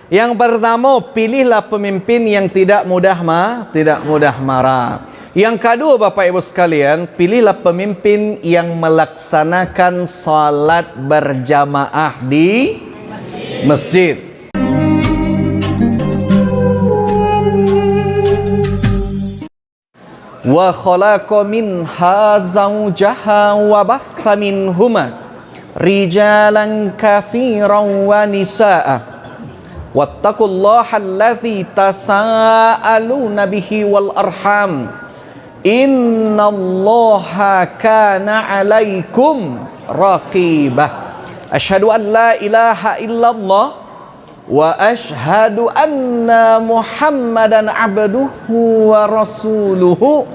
Yang pertama, pilihlah pemimpin yang tidak mudah marah. Yang kedua, Bapak Ibu sekalian, pilihlah pemimpin yang melaksanakan salat berjamaah di masjid. Wa khalaqa minha zawjaha wa batha minhuma rijalan katsiran wa nisaa'a. Wattaqullaha allazi tasaaluna bihi wal arham. Innallaha kana 'alaikum raqibah. Asyhadu an la ilaha illallah wa asyhadu anna Muhammadan abduhu wa rasuluhu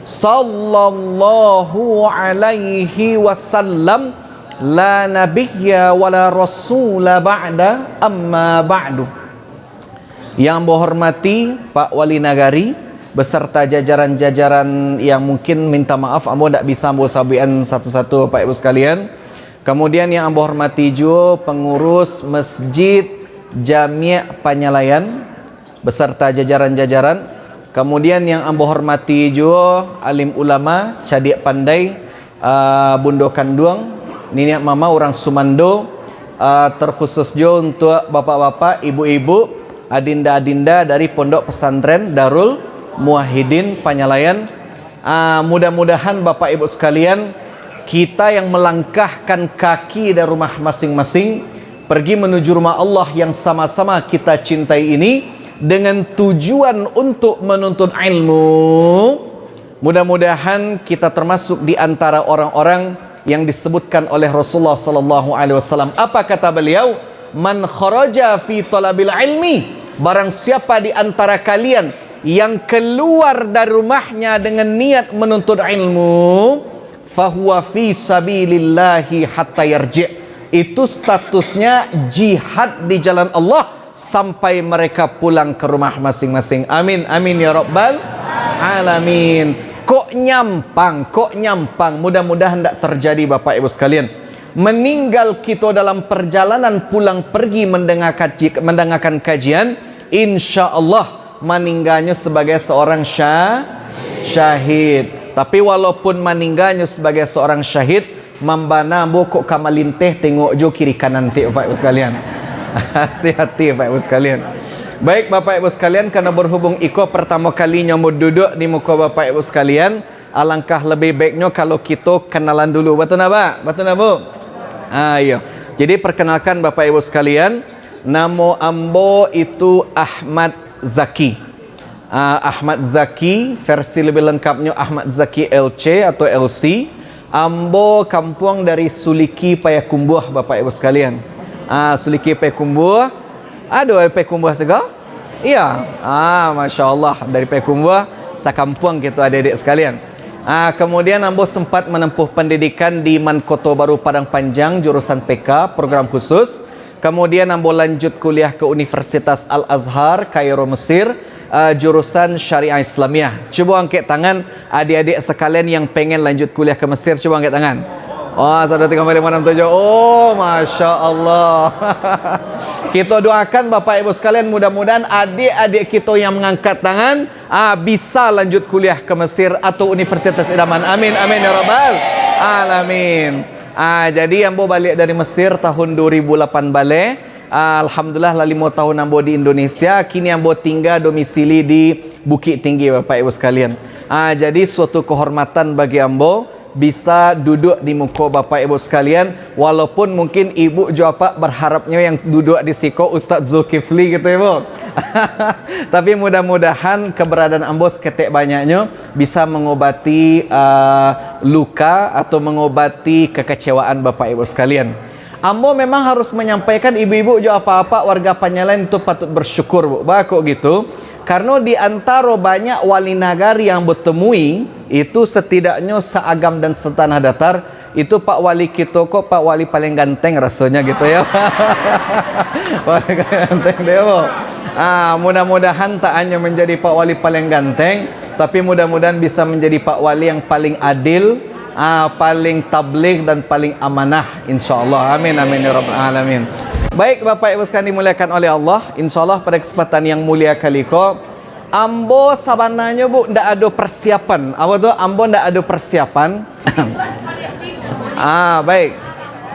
sallallahu alaihi wasallam. La nabiyya wala rasula ba'da amma ba'du. Yang hormati Pak Wali Nagari beserta jajaran-jajaran yang mungkin minta maaf ambo tidak bisa ambo sabian satu-satu Pak Ibu sekalian. Kemudian yang ambo hormati juga pengurus Masjid Jami' Panyalayan beserta jajaran-jajaran. Kemudian yang ambo hormati juga alim ulama Cadiak Pandai, Bundo Kanduang, Niniak Mama orang Sumando, terkhusus juga untuk bapak-bapak, ibu-ibu, adinda-adinda dari Pondok Pesantren Darul Muwahhidin Panyalayan. Mudah-mudahan Bapak Ibu sekalian, kita yang melangkahkan kaki dari rumah masing-masing pergi menuju rumah Allah yang sama-sama kita cintai ini dengan tujuan untuk menuntut ilmu. Mudah-mudahan kita termasuk di antara orang-orang yang disebutkan oleh Rasulullah sallallahu alaihi wasallam. Apa kata beliau? Man kharaja fi talabil ilmi, barang siapa di antara kalian yang keluar dari rumahnya dengan niat menuntut ilmu, fahuwa fi sabilillahi hatta yarji'. Itu statusnya jihad di jalan Allah sampai mereka pulang ke rumah masing-masing. Amin amin ya rabbal alamin. Kok nyampang, mudah-mudahan tidak terjadi Bapak Ibu sekalian. Meninggal kita dalam perjalanan pulang pergi mendengarkan kajian, insya Allah meninggalnya sebagai seorang syahid. Tapi walaupun meninggalnya sebagai seorang syahid, membana kok kamalinteh tengok jo kiri kanan Bapak Ibu sekalian. Hati-hati Bapak Ibu sekalian. Baik Bapak Ibu sekalian, karena berhubung Iko pertama kalinya mau duduk di muka Bapak Ibu sekalian, alangkah lebih baiknya kalau kita kenalan dulu. Betul tak Pak? Betul tak Bu? Ayo. Jadi perkenalkan Bapak Ibu sekalian, nama ambo itu Ahmad Zaki. Ahmad Zaki, versi lebih lengkapnya Ahmad Zaki LC atau LC. Ambo kampung dari Suliki Payakumbuh Bapak Ibu sekalian. Suliki Payakumbuh. Aduh, dari Payakumbuh segala? Iya. Masya Allah, dari Payakumbuh sakampung gitu adik-adik sekalian. Kemudian ambo sempat menempuh pendidikan di Mankoto Baru Padang Panjang, jurusan PK, program khusus. Kemudian ambo lanjut kuliah ke Universitas Al-Azhar, Kairo, Mesir, jurusan Syariah Islamiyah. Coba angkat tangan adik-adik sekalian yang pengen lanjut kuliah ke Mesir, coba angkat tangan. 123,567. Oh, Masya Allah. Kita doakan Bapak Ibu sekalian, mudah-mudahan adik-adik kita yang mengangkat tangan bisa lanjut kuliah ke Mesir atau Universitas Idaman. Amin amin ya rabbal alamin. Jadi ambo balik dari Mesir tahun 2008 balik. Alhamdulillah lah 5 tahun ambo di Indonesia. Kini ambo tinggal domisili di Bukit Tinggi Bapak Ibu sekalian. Jadi suatu kehormatan bagi ambo bisa duduk di muka Bapak Ibu sekalian, walaupun mungkin Ibu juga Pak berharapnya yang duduk di siko Ustadz Zulkifli gitu ya Bu. Tapi mudah-mudahan keberadaan ambo seketik banyaknya bisa mengobati luka atau mengobati kekecewaan Bapak Ibu sekalian. Ambo memang harus menyampaikan ibu-ibu juga apa-apa warga Panyalayan itu patut bersyukur Bu. Kok gitu? Karena di antara banyak wali nagari yang bertemui, itu setidaknya seagam dan setanah datar, itu Pak Wali kita kok Pak Wali paling ganteng rasanya gitu ya. Paling ganteng dia Bu. Mudah-mudahan tak hanya menjadi Pak Wali paling ganteng, tapi mudah-mudahan bisa menjadi Pak Wali yang paling adil, paling tabligh dan paling amanah, insyaallah. Amin amin ya rabbal alamin. Baik Bapak Ibu sekalian dimuliakan oleh Allah, insyaallah pada kesempatan yang mulia kali ko, ambo sabananya Bu ndak ada persiapan. Apa tu? Ambo ndak ada persiapan. Baik.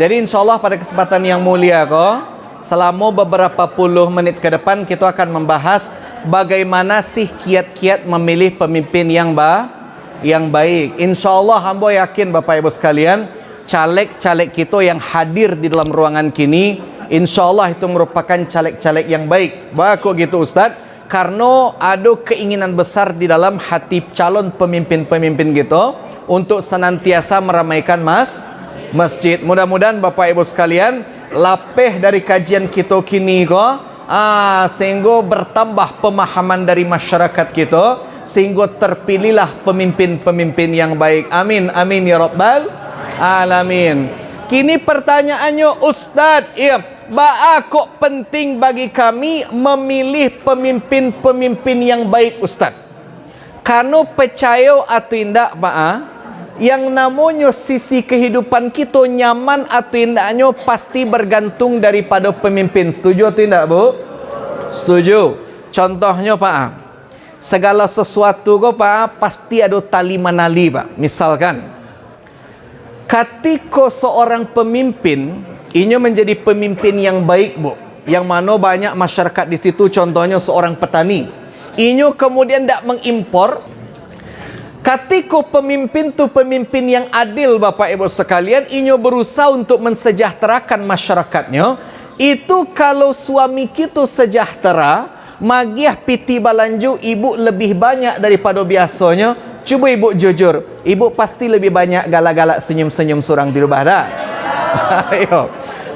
Jadi insyaallah pada kesempatan yang mulia ko, selama beberapa puluh menit ke depan kita akan membahas bagaimana sih kiat-kiat memilih pemimpin yang baik. Insyaallah ambo yakin Bapak Ibu sekalian, caleg-caleg kita yang hadir di dalam ruangan kini, insyaallah itu merupakan caleg-caleg yang baik. Baku gitu Ustaz, karena ada keinginan besar di dalam hati calon pemimpin-pemimpin gitu untuk senantiasa meramaikan masjid. Mudah-mudahan Bapak Ibu sekalian lapeh dari kajian kita kini ko, sehingga bertambah pemahaman dari masyarakat kita, sehingga terpilihlah pemimpin-pemimpin yang baik. Amin amin ya rabbal alamin. Kini pertanyaannya Ustaz, kok penting bagi kami memilih pemimpin-pemimpin yang baik Ustaz? Karena percaya atau tidak yang namanya sisi kehidupan kita nyaman atau tidaknya pasti bergantung daripada pemimpin. Setuju atau tidak Bu? Setuju. Contohnya segala sesuatu pasti ada tali menali Misalkan ketika seorang pemimpin ini menjadi pemimpin yang baik Bu, yang mana banyak masyarakat di situ, contohnya seorang petani, ini kemudian tidak mengimpor. Ketika pemimpin tu pemimpin yang adil Bapak Ibu sekalian, ini berusaha untuk mensejahterakan masyarakatnya. Itu kalau suami kita sejahtera, magiah piti balanju ibu lebih banyak daripada biasanya. Cuba ibu jujur, ibu pasti lebih banyak galak-galak senyum-senyum surang di rumah dah. Ayo.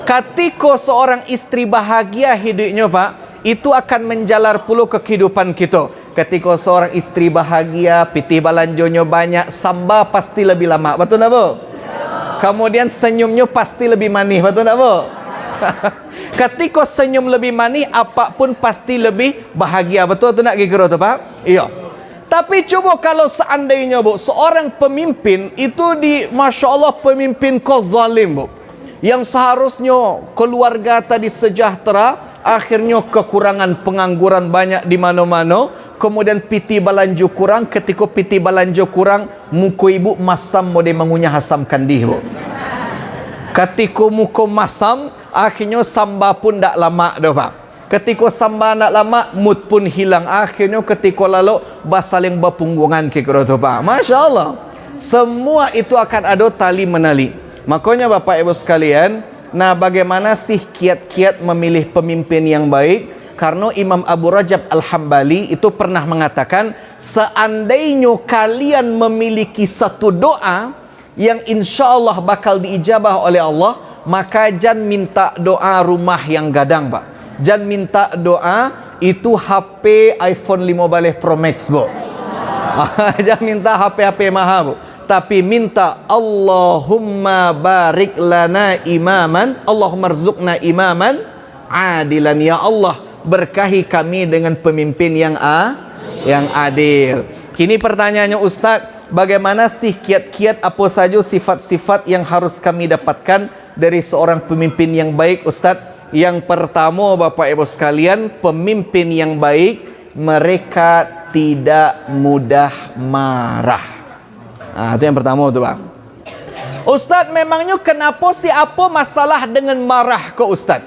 Ketika seorang istri bahagia hidupnya itu akan menjalar puluh ke kehidupan kita. Ketika seorang istri bahagia, piti balanjonya banyak, samba pasti lebih lama. Betul tak Bu? Kemudian senyumnya pasti lebih manis. Betul tak Bu? Ketika senyum lebih manis, apapun pasti lebih bahagia. Betul tu nak kira tu Pak? Iya. Tapi coba kalau seandainya Bu, seorang pemimpin itu Masya Allah pemimpin kau zalim Bu, yang seharusnya keluarga tadi sejahtera, akhirnya kekurangan, pengangguran banyak di mana-mana, kemudian piti balanjo kurang. Ketika piti balanjo kurang, muka ibu masam mode mengunyah asam kandih Bu. Ketika muka masam, akhirnya samba pun tak lama dah Pak. Ketika samba nak lama, mood pun hilang. Akhirnya ketika lalu basaling berpunggungan kira tu Pak. Masya Allah. Semua itu akan ada tali menali. Makanya Bapak Ibu sekalian, bagaimana sih kiat-kiat memilih pemimpin yang baik? Karena Imam Abu Rajab Al-Hambali itu pernah mengatakan, seandainya kalian memiliki satu doa yang insya Allah bakal diijabah oleh Allah, maka jangan minta doa rumah yang gadang Pak. Jangan minta doa itu HP iPhone 15 Pro Max Bu. Jangan minta HP mahal Bu. Tapi minta Allahumma barik lana imaman, Allahumma rzuqna imaman adilan. Ya Allah, berkahi kami dengan pemimpin yang adil. Kini pertanyaannya Ustaz, bagaimana sih kiat-kiat, apa saja sifat-sifat yang harus kami dapatkan dari seorang pemimpin yang baik Ustaz? Yang pertama Bapak Ibu sekalian, pemimpin yang baik mereka tidak mudah marah. Itu yang pertama tu Pak. Ustaz, memangnya kenapa sih, apa masalah dengan marah ke Ustaz?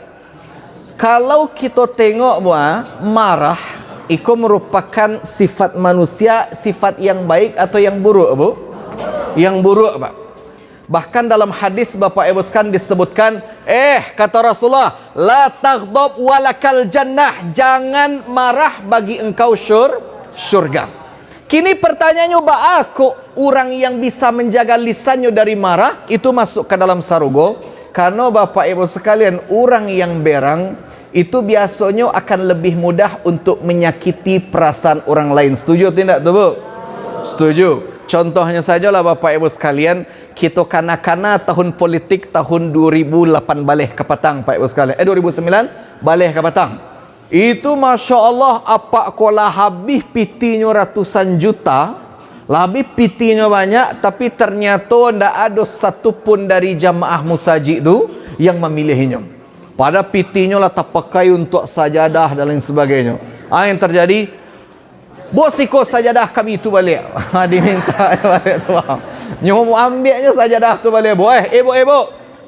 Kalau kita tengok marah itu merupakan sifat manusia, sifat yang baik atau yang buruk Bu? Yang buruk Pak. Bahkan dalam hadis Bapak Ibu sekalian disebutkan, kata Rasulullah, la taghdab walakal jannah, jangan marah bagi engkau syurga. Kini pertanyaannya, kok orang yang bisa menjaga lisannya dari marah itu masuk ke dalam sarugo? Karena Bapak Ibu sekalian, orang yang berang itu biasanya akan lebih mudah untuk menyakiti perasaan orang lain. Setuju tidak tuh Bu? Setuju. Contohnya sajalah Bapak Ibu sekalian, kita kanak-kanak tahun politik tahun 2008 balik ke petang Pak Ibu sekalian. 2009 balik ke petang. Itu Masya Allah, apa kolah habis pitinya ratusan juta, lebih pitinya banyak, tapi ternyata tidak ada satu pun dari jamaah musajid itu yang memilihnya. Pada pitinya lah tak pakai untuk sajadah dan lain sebagainya. Yang terjadi, bos siko sajadah kami itu balik. Diminta balik tu bang. Nyomu ambilnya sajadah tu balik. Ibu,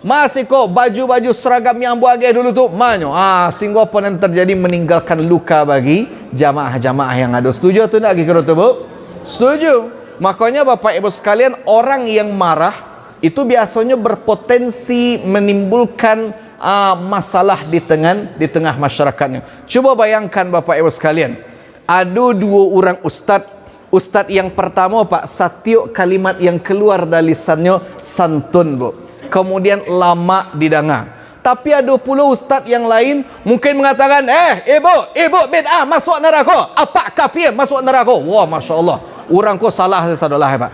masih kok baju-baju seragam yang buage dulu tu manyo. Sehingga apa yang terjadi meninggalkan luka bagi jamaah-jamaah yang ada. Setuju tu nak kira tu bu? Setuju. Makanya Bapak Ibu sekalian, orang yang marah itu biasanya berpotensi menimbulkan masalah di tengah masyarakatnya. Coba bayangkan Bapak Ibu sekalian, ada dua orang ustaz yang pertama Pak, setiap kalimat yang keluar dari lisannya santun bu, kemudian lama didengar. Tapi ada pula ustaz yang lain mungkin mengatakan, ibu bid'ah masuk neraka, apa kafir masuk neraka. Wah, Masya Allah, orang kok salah sesadolah Pak.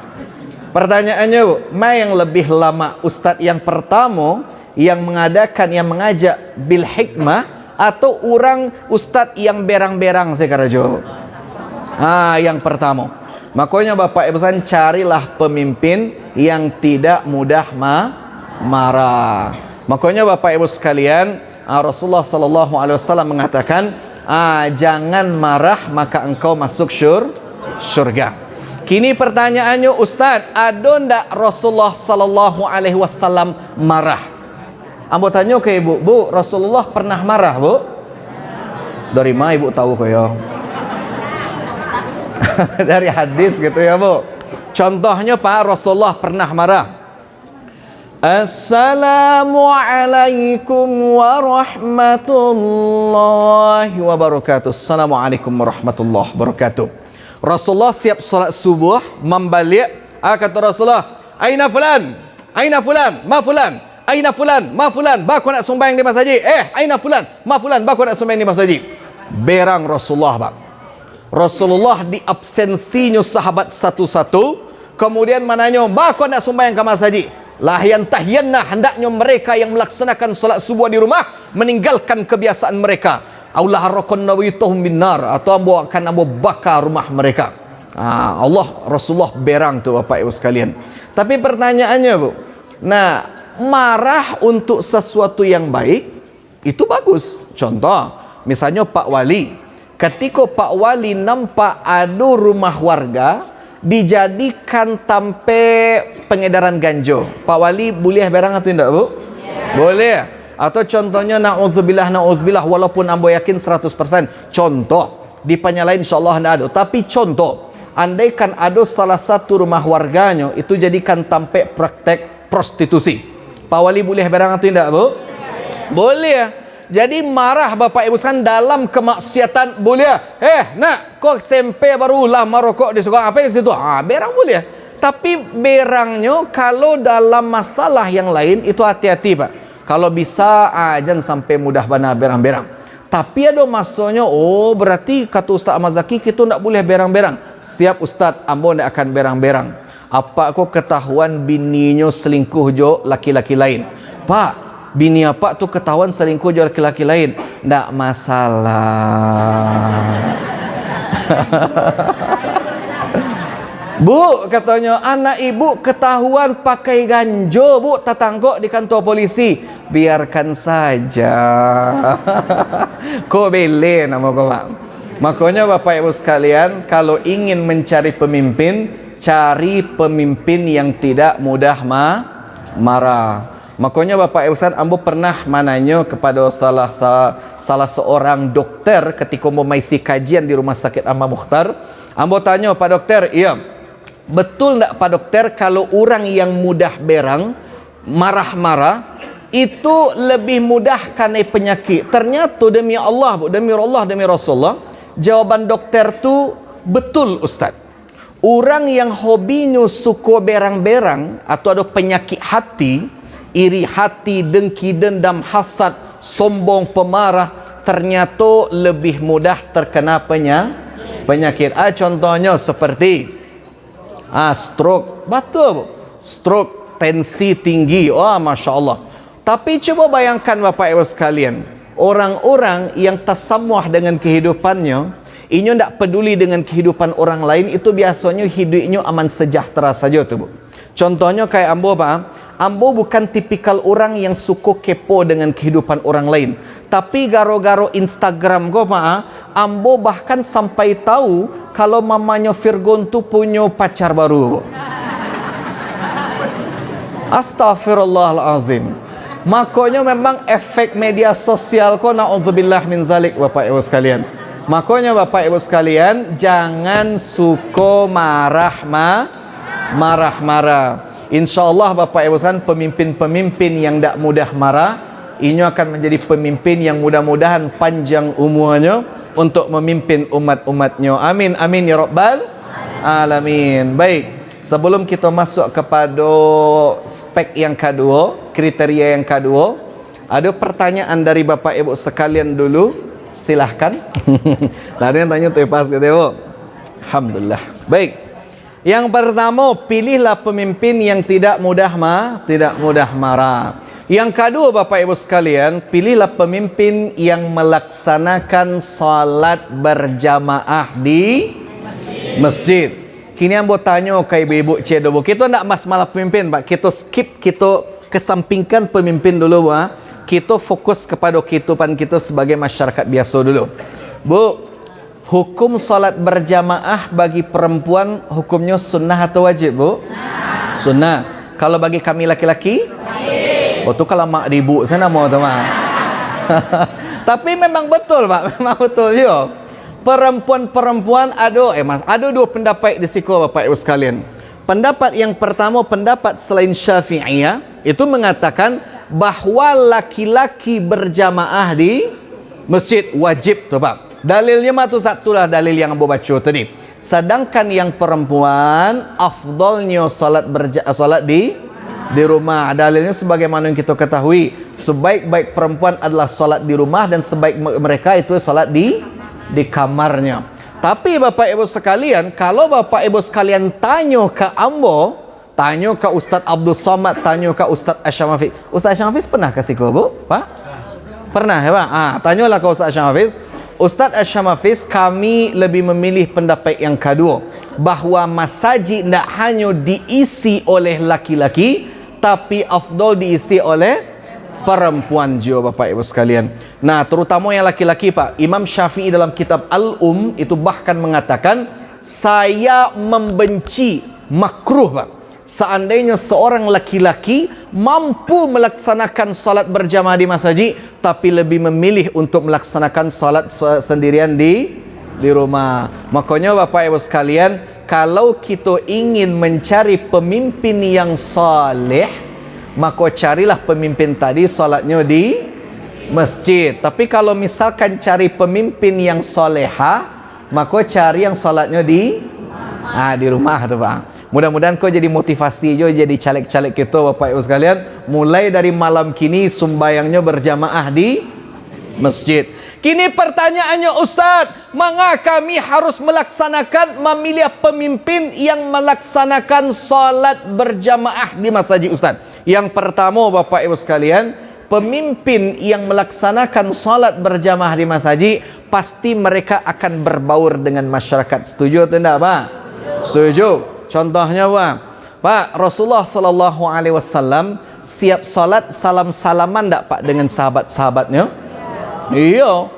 Pertanyaannya bu, mana yang lebih lama, ustaz yang pertama yang mengajak bil hikmah, atau orang ustaz yang berang-berang sekarang jawab? Yang pertama. Makanya Bapak Ibu sekalian, carilah pemimpin yang tidak mudah marah. Makanya Bapak Ibu sekalian, Rasulullah sallallahu alaihi wasallam mengatakan, jangan marah maka engkau masuk syurga. Kini pertanyaannya, Ustaz, ada ndak Rasulullah sallallahu alaihi wasallam marah? Ambo tanya ke ibu, Bu, Rasulullah pernah marah, Bu? Dari mana ibu tahu kaya? Dari hadis gitu ya, Bu. Contohnya Pak, Rasulullah pernah marah. Assalamualaikum warahmatullahi wabarakatuh. Assalamualaikum warahmatullahi wabarakatuh. Rasulullah siap salat subuh, membalik, kata Rasulullah, Aina fulan? Aina fulan? Ma fulan? Aina fulan? Ma fulan? Baku nak sembahyang di masjid. Aina fulan? Ma fulan? Baku nak sembahyang di masjid. Berang Rasulullah, Pak. Rasulullah diabsensinya sahabat satu-satu, kemudian mananya, baku nak sembahyang ke masjid. Lahyan tahyanna, hendaknya mereka yang melaksanakan salat subuh di rumah meninggalkan kebiasaan mereka. Allah harakun nawituhum binar, atau akan bakar rumah mereka. Allah, Rasulullah berang tu Bapak Ibu sekalian. Tapi pertanyaannya, Bu, marah untuk sesuatu yang baik itu bagus. Contoh, misalnya Pak Wali, ketika Pak Wali nampak ada rumah warga dijadikan tempat pengedaran ganja, Pak Wali boleh berang atau tidak, Bu? Boleh. Atau contohnya, na'udzubillah, walaupun ambo yakin 100%, contoh, di penyalain insyaAllah tidak ada, tapi contoh, andaikan ada salah satu rumah warganya itu jadikan tempat praktek prostitusi, Pak Wali boleh berang atau tidak, Bu? Boleh. Jadi marah Bapak Ibu sekalian dalam kemaksiatan boleh. Nak, kok SMP baru lah merokok di sekolah apa di situ? Berang boleh. Tapi berangnya kalau dalam masalah yang lain itu hati-hati, Pak. Kalau bisa jangan sampai mudah bana berang-berang. Tapi ada masanya, berarti kata Ustaz Ahmad Zaki kita tak boleh berang-berang. Siap Ustaz, ambo tak akan berang-berang. Apa kok ketahuan bininya selingkuh jo laki-laki lain? Pak, bini apa tu ketahuan selingkuh jo laki-laki lain? Tak masalah. Bu, katanya, anak ibu ketahuan pakai ganjo, Bu, tertangkap di kantor polisi. Biarkan saja. Kok bele nama kau, Pak? Makanya Bapak Ibu sekalian, kalau ingin mencari pemimpin, cari pemimpin yang tidak mudah marah. Makanya Bapak Ibu sekalian, ambo pernah mananya kepada salah seorang dokter ketika mau mengisi kajian di Rumah Sakit Ahmad Mukhtar. Ambo tanya, Pak Dokter, iya, betul tak Pak Dokter kalau orang yang mudah berang, marah-marah, itu lebih mudah karena penyakit? Ternyata demi Allah, Bu, demi Allah, demi Rasulullah, jawaban dokter tu betul, Ustaz. Orang yang hobinya suka berang-berang atau ada penyakit hati, iri hati, dengki, dendam, hasad, sombong, pemarah, ternyata lebih mudah terkena penyakit. Contohnya seperti stroke. Betul, Bu. Stroke, tensi tinggi. Masya Allah. Tapi coba bayangkan Bapak Ibu sekalian, orang-orang yang tasamuh dengan kehidupannya, ini tidak peduli dengan kehidupan orang lain, itu biasanya hidupnya aman sejahtera saja tu, Bu. Contohnya kayak ambo, Pak, ambo bukan tipikal orang yang suka kepo dengan kehidupan orang lain. Tapi garo-garo Instagram ko ambo bahkan sampai tahu kalau mamanya Virgon tu punya pacar baru. Astaghfirullahalazim. Makanya memang efek media sosial ko, na'udzubillah min zalik, Bapak Ibu sekalian. Makanya Bapak Ibu sekalian, jangan suka marah-marah. InsyaAllah Bapak Ibu sekalian, pemimpin-pemimpin yang tak mudah marah, ini akan menjadi pemimpin yang mudah-mudahan panjang umurnya untuk memimpin umat-umatnya. Amin, amin ya Rabbal Alamin. Baik, sebelum kita masuk kepada spek yang kedua, kriteria yang kedua, ada pertanyaan dari Bapak Ibu sekalian dulu. Silahkan. Tadi yang tanya tu pas ke tengok. Alhamdulillah. Baik. Yang pertama, pilihlah pemimpin yang tidak mudah marah. Yang kedua Bapak Ibu sekalian, pilihlah pemimpin yang melaksanakan salat berjamaah di masjid. Kini ambo tanya ke ibu-ibu cedobo, kita nak masalah pemimpin, Pak. Kita skip, kita kesampingkan pemimpin dulu, Pak. Kita fokus kepada kehidupan kita sebagai masyarakat biasa dulu. Bu, hukum salat berjamaah bagi perempuan hukumnya sunnah atau wajib, Bu? Sunnah. Kalau bagi kami laki-laki? Oh, tu kalau mak ibu sana mau teman. Tapi memang betul, Pak. Memang betul juga. Perempuan-perempuan ada dua pendapat di siku, Bapak Ibu sekalian. Pendapat yang pertama, pendapat selain Syafi'iyah, itu mengatakan bahawa laki-laki berjamaah di masjid wajib tu, Pak. Dalilnya tu satulah dalil yang ambo baca tadi. Sedangkan yang perempuan afdalnya salat di rumah. Dalilnya sebagaimana yang kita ketahui, sebaik-baik perempuan adalah salat di rumah dan sebaik mereka itu salat di kamarnya. Tapi Bapak Ibu sekalian, kalau Bapak Ibu sekalian tanya ke ambo, tanya ke Ustaz Abdul Somad, tanya ke Ustaz Asyam Hafiz. Ustaz Asyam Hafiz pernah kasih kau, Bu? Pak? Pernah ya, Pak? Tanyalah ke Ustaz Asyam Hafiz. Ustaz Asyam Hafiz, kami lebih memilih pendapat yang kedua, bahawa masjid tidak hanya diisi oleh laki-laki, tapi afdal diisi oleh perempuan juga, Bapak Ibu sekalian. Nah, terutama yang laki-laki, Pak. Imam Syafi'i dalam kitab Al-Um itu bahkan mengatakan, saya membenci, makruh, Pak, seandainya seorang laki-laki mampu melaksanakan salat berjamaah di masjid, tapi lebih memilih untuk melaksanakan salat sendirian di rumah. Makanya Bapak Ibu sekalian, kalau kita ingin mencari pemimpin yang saleh, maka carilah pemimpin tadi salatnya di masjid. Tapi kalau misalkan cari pemimpin yang soleha, maka cari yang salatnya di rumah tu, Pak. Mudah-mudahan kau jadi motivasi juga, jadi caleg-caleg kita, Bapak Ibu sekalian. Mulai dari malam kini sembayangnya berjamaah di masjid. Kini pertanyaannya, Ustaz, mengapa kami harus memilih pemimpin yang melaksanakan salat berjamaah di masjid, Ustaz? Yang pertama, Bapak Ibu sekalian, pemimpin yang melaksanakan salat berjamaah di masjid, pasti mereka akan berbaur dengan masyarakat. Setuju atau tidak, Pak? Setuju. Contohnya, Pak, Rasulullah SAW siap salat salam-salaman tak, Pak, dengan sahabat-sahabatnya? Iya.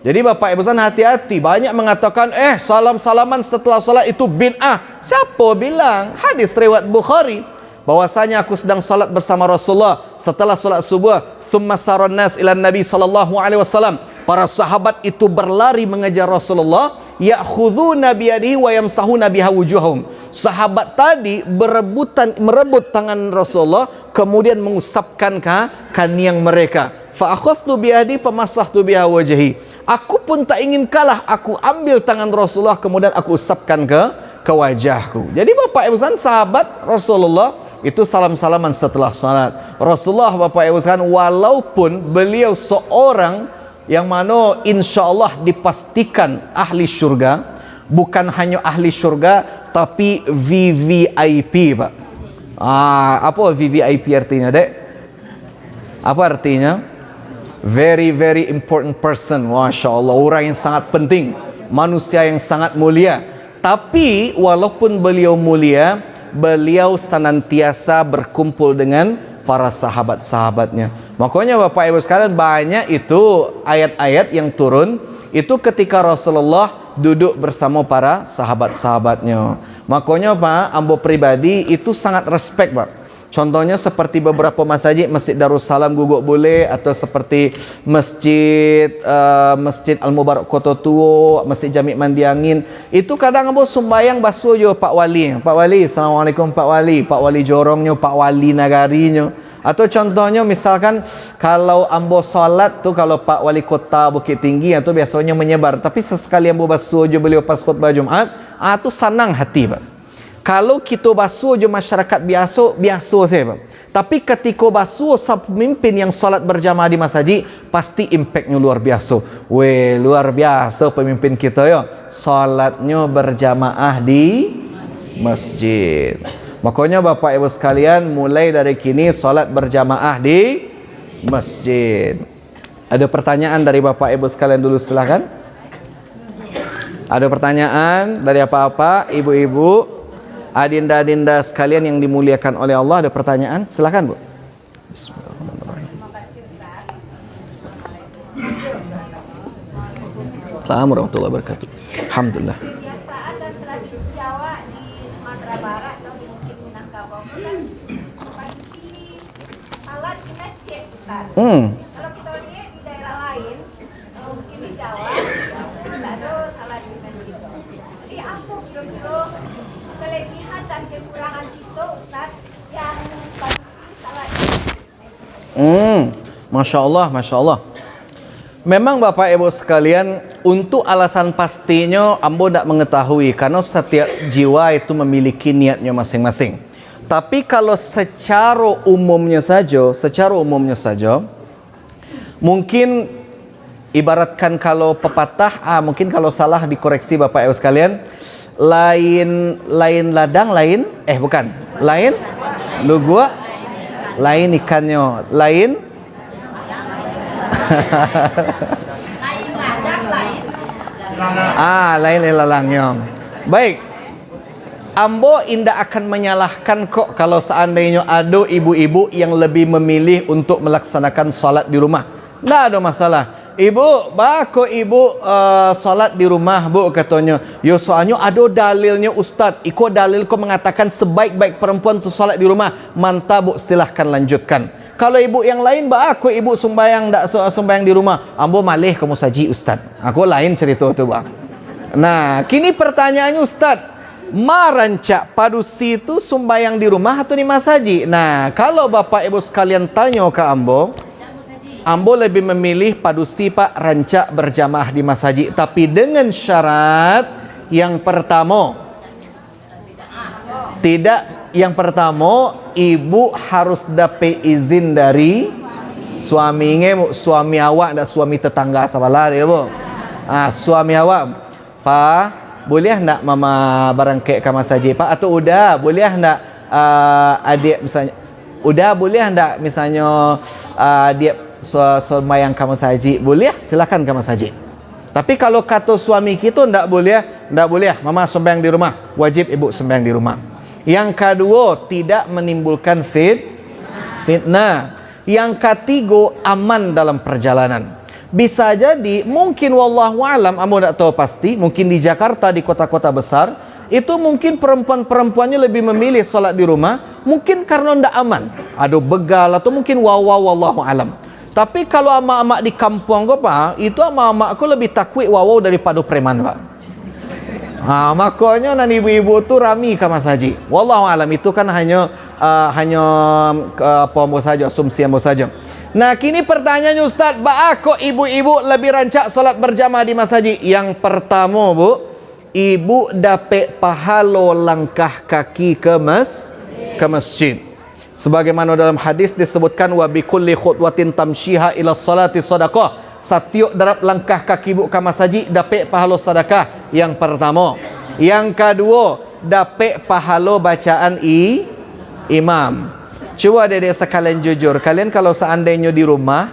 Jadi Bapak Ibu sekalian hati-hati. Banyak mengatakan, salam-salaman setelah salat itu bid'ah. Siapa bilang? Hadis riwayat Bukhari. Bahwasanya aku sedang salat bersama Rasulullah setelah salat subuh, summa saran nas ila Nabi sallallahu alaihi wasallam. Para sahabat itu berlari mengejar Rasulullah, ya'khudhuna bi yadihi wa yamsahuna biha wujuhum. Sahabat tadi merebut tangan Rasulullah, kemudian mengusapkan kaniang mereka. Fa akhadtu bi yadihi famasahtu biha wajhi. Aku pun tak ingin kalah, aku ambil tangan Rasulullah kemudian aku usapkan ke wajahku. Jadi Bapak Ibu sekalian, sahabat Rasulullah itu salam-salaman setelah salat. Rasulullah, Bapak Ibu sekalian, walaupun beliau seorang yang mana insyaAllah dipastikan ahli syurga, bukan hanya ahli syurga, tapi VVIP, Pak. Apa VVIP artinya, Dek? Apa artinya? Very, very important person. Masya Allah, orang yang sangat penting, manusia yang sangat mulia. Tapi walaupun beliau mulia, beliau senantiasa berkumpul dengan para sahabat-sahabatnya. Makanya Bapak Ibu sekalian, banyak itu ayat-ayat yang turun itu ketika Rasulullah duduk bersama para sahabat-sahabatnya. Makanya Pak, ambo pribadi itu sangat respect Pak. Contohnya seperti beberapa masjid, Masjid Darussalam Guguk boleh, atau seperti Masjid Al-Mubarak Kota Tua, Masjid Jami' Mandiangin. Itu kadang ambo sembayang basuh jo Pak Wali. Pak Wali, Assalamualaikum Pak Wali. Pak Wali Jorongnya, Pak Wali Nagarinya. Atau contohnya misalkan kalau ambo salat tu, kalau Pak Wali Kota Bukit Tinggi itu biasanya menyebar, tapi sesekali ambo basuh jo beliau pas khutbah Jumat, tu senang hati Pak. Kalau kita basuh je masyarakat biasa saya Pak. Tapi ketika basuh pemimpin yang salat berjamaah di masjid, pasti impactnya luar biasa. Weh, luar biasa pemimpin kita ya. Salatnya berjamaah di masjid. Makanya Bapak Ibu sekalian, mulai dari kini salat berjamaah di masjid. Ada pertanyaan dari Bapak Ibu sekalian dulu, silakan. Ada pertanyaan dari apa-apa, ibu-ibu, adinda-adinda sekalian yang dimuliakan oleh Allah, ada pertanyaan? Silakan Bu. Bismillahirrahmanirrahim. Assalamualaikum warahmatullahi wabarakatuh. Alhamdulillah. Kebiasaan dan tradisi Jawa di Sumatera Barat atau di mungkin Minangkabau kan tradisi salat di masjid Ustaz. Kalau kita lihat di daerah lain, mungkin di Jawa, tidak ada salat di masjid. Jadi apa kira-kira kelebihan dan kekurangan itu Ustaz yang tradisi salat di masjid? Masya Allah, Masya Allah. Memang Bapak Ibu sekalian, untuk alasan pastinya ambo tidak mengetahui, karena setiap jiwa itu memiliki niatnya masing-masing. Tapi kalau secara umumnya saja, mungkin ibaratkan kalau pepatah, mungkin kalau salah dikoreksi Bapak Ibu sekalian, lain ladang, lain lu gua, lain ikannya, lain lain ilalangnya. Baik, ambo indah akan menyalahkan kok kalau seandainya ada ibu-ibu yang lebih memilih untuk melaksanakan salat di rumah. Tidak ada masalah. Ibu, bako ibu salat di rumah Bu katanya. Yo soalnya ada dalilnya Ustaz. Iko dalil ko mengatakan sebaik-baik perempuan tu salat di rumah. Mantap Bu, silahkan lanjutkan. Kalau ibu yang lain, aku ibu sembahyang di rumah, ambo malih kamu saji Ustaz. Aku lain cerita tu Bang. Nah, kini pertanyaannya Ustaz, marancak padusi itu sembahyang di rumah atau di masjid? Nah, kalau Bapak Ibu sekalian tanya ke ambo lebih memilih padusi Pak rancak berjamaah di masjid, tapi dengan syarat yang pertama, ibu harus dapat izin dari suami awak dan suami tetangga sabalah dia Bu. Suami awak, Pak, boleh enggak mama barangkek ke masjid Pak? Atau udah boleh enggak adik misalnya, udah boleh enggak misalnya dia sembahyang ke masjid? Boleh, silakan ke masjid. Tapi kalau kata suami kita enggak boleh, mama sembahyang di rumah, wajib ibu sembahyang di rumah. Yang kedua, tidak menimbulkan fitnah. Yang ketiga, aman dalam perjalanan. Bisa jadi, mungkin wallahu alam, amo tak tahu pasti, mungkin di Jakarta, di kota-kota besar, itu mungkin perempuan-perempuannya lebih memilih salat di rumah, mungkin karena tidak aman. Ada begal atau mungkin wallahu alam. Tapi kalau ama-ama di kampung kau Pak, itu ama-ama aku lebih takut daripada preman Pak. Makanya nan ibu-ibu tu rami ke masjid. Wallahu alam, itu kan hanya apa saja, asumsi ambo saja. Nah, kini pertanyaannya Ustaz, kok ibu-ibu lebih rancak salat berjamaah di masjid? Yang pertama Bu, ibu dapat pahala langkah kaki ke masjid. Sebagaimana dalam hadis disebutkan, wa bi kulli khutwatin tamshiha ila salati sadaqah. Setiap darab langkah kaki ibu ke masjid dapat pahala sedekah. Yang pertama. Yang kedua, dapat pahala bacaan imam. Cuba dedek sekalian jujur, kalian kalau seandainya di rumah,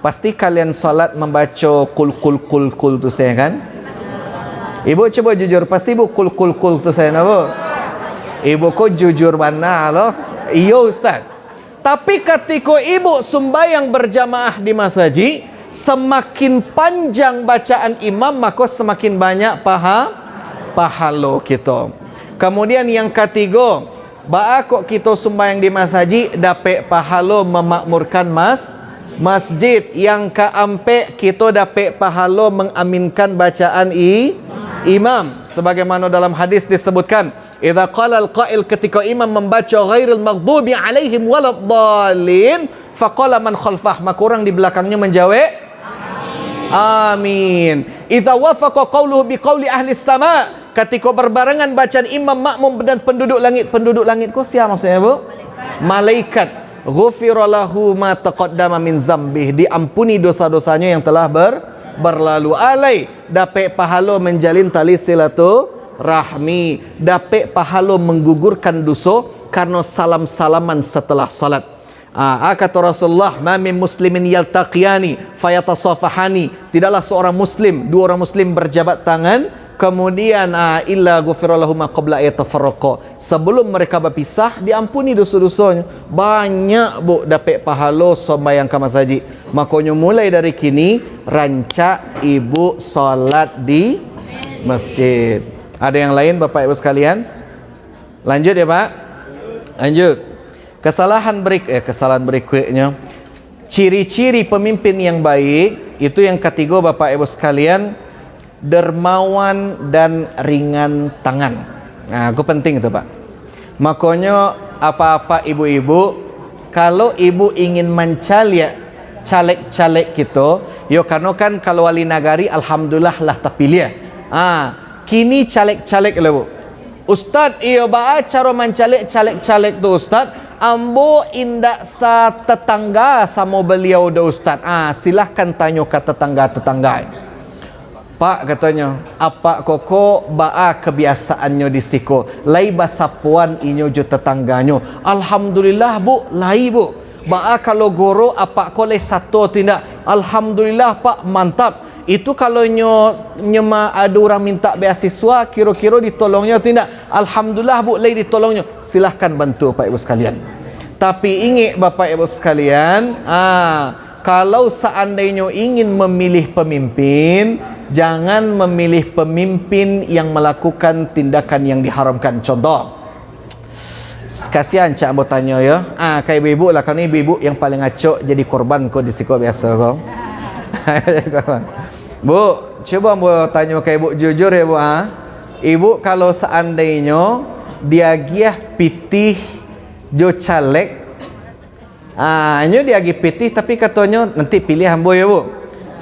pasti kalian salat membaca kul tu saya kan? Ibu coba jujur, pasti ibu kul tu saya nak Bu? Ibu kok jujur mana loh? Iya Ustaz. Tapi ketika ibu sembahyang berjamaah di masjid, semakin panjang bacaan imam, maka semakin banyak pahala kita. Kemudian yang ketiga, kok kita sembahyang di masjid dapat pahala memakmurkan masjid. Yang keempat, kita dapat pahala mengaminkan bacaan imam. Sebagaimana dalam hadis disebutkan, idza qala al-qa'il, ketika imam membaca ghairil maghdubi alaihim waladdallin, faqala man khalfah, maka orang di belakangnya menjawab amin. Idza wafaqa qawluhu biqauli ahli sama, ketika berbarengan bacaan imam, makmum dan penduduk langit ko siapa maksudnya Bu? Malaikat. Ghufira lahu ma taqaddama min zambih, diampuni dosa-dosanya yang telah berlalu. Alai dapat pahala menjalin tali silaturahmi, dapat pahala menggugurkan dosa karena salam-salaman setelah salat. Kata Rasulullah, ma min muslimin yaltaqiyani fayatasafahani, tidaklah seorang muslim, dua orang muslim berjabat tangan, kemudian illa ghufira lahum ma qabla ayatafarraqa, sebelum mereka berpisah diampuni dosa-dosanya. Banyak Bu dapat pahala sembahyang ke masjid. Makanya mulai dari kini rancak ibu solat di masjid. Ada yang lain Bapak Ibu sekalian? Lanjut ya Pak. Lanjut. Kesalahan berikutnya, ciri-ciri pemimpin yang baik itu yang ketiga Bapak Ibu sekalian, dermawan dan ringan tangan. Nah, itu penting itu Pak. Makanya apa-apa ibu-ibu, kalau ibu ingin mencalek caleg-caleg kita, yo karena kan kalau wali nagari alhamdulillah lah terpilih. Kini caleg-caleg lah Bu. Ustaz, iyo cara mencalek caleg-caleg tu Ustaz, ambo indak sa tetangga sama beliau dah Ustaz. Silahkan tanya ke tetangga-tetangga. Pak katanya, apa koko kebiasaannya di siko, lai basapuan inyo jo tetangganya. Alhamdulillah Bu, lai Bu. Kalau goro apa ko lai satu tindak. Alhamdulillah Pak, mantap. Itu kalau nyema ada orang minta beasiswa, kira-kira ditolongnya tidak. Alhamdulillah Bu, lai ditolongnya. Silahkan bantu Bapak Ibu sekalian. Tapi ingat Bapak Ibu sekalian, kalau seandainya ingin memilih pemimpin, jangan memilih pemimpin yang melakukan tindakan yang diharamkan. Contoh, kasihan cak mau tanya ya, kayak ibu lah, kan ibu yang paling ngaco jadi korban kok di siko biasa kok. Bu, coba mau tanya kayak ibu jujur ya Bu, ibu kalau seandainya dia giah pitih jo caleg, nyo dia gi pitih tapi katanya nanti pilih hambo ya Bu.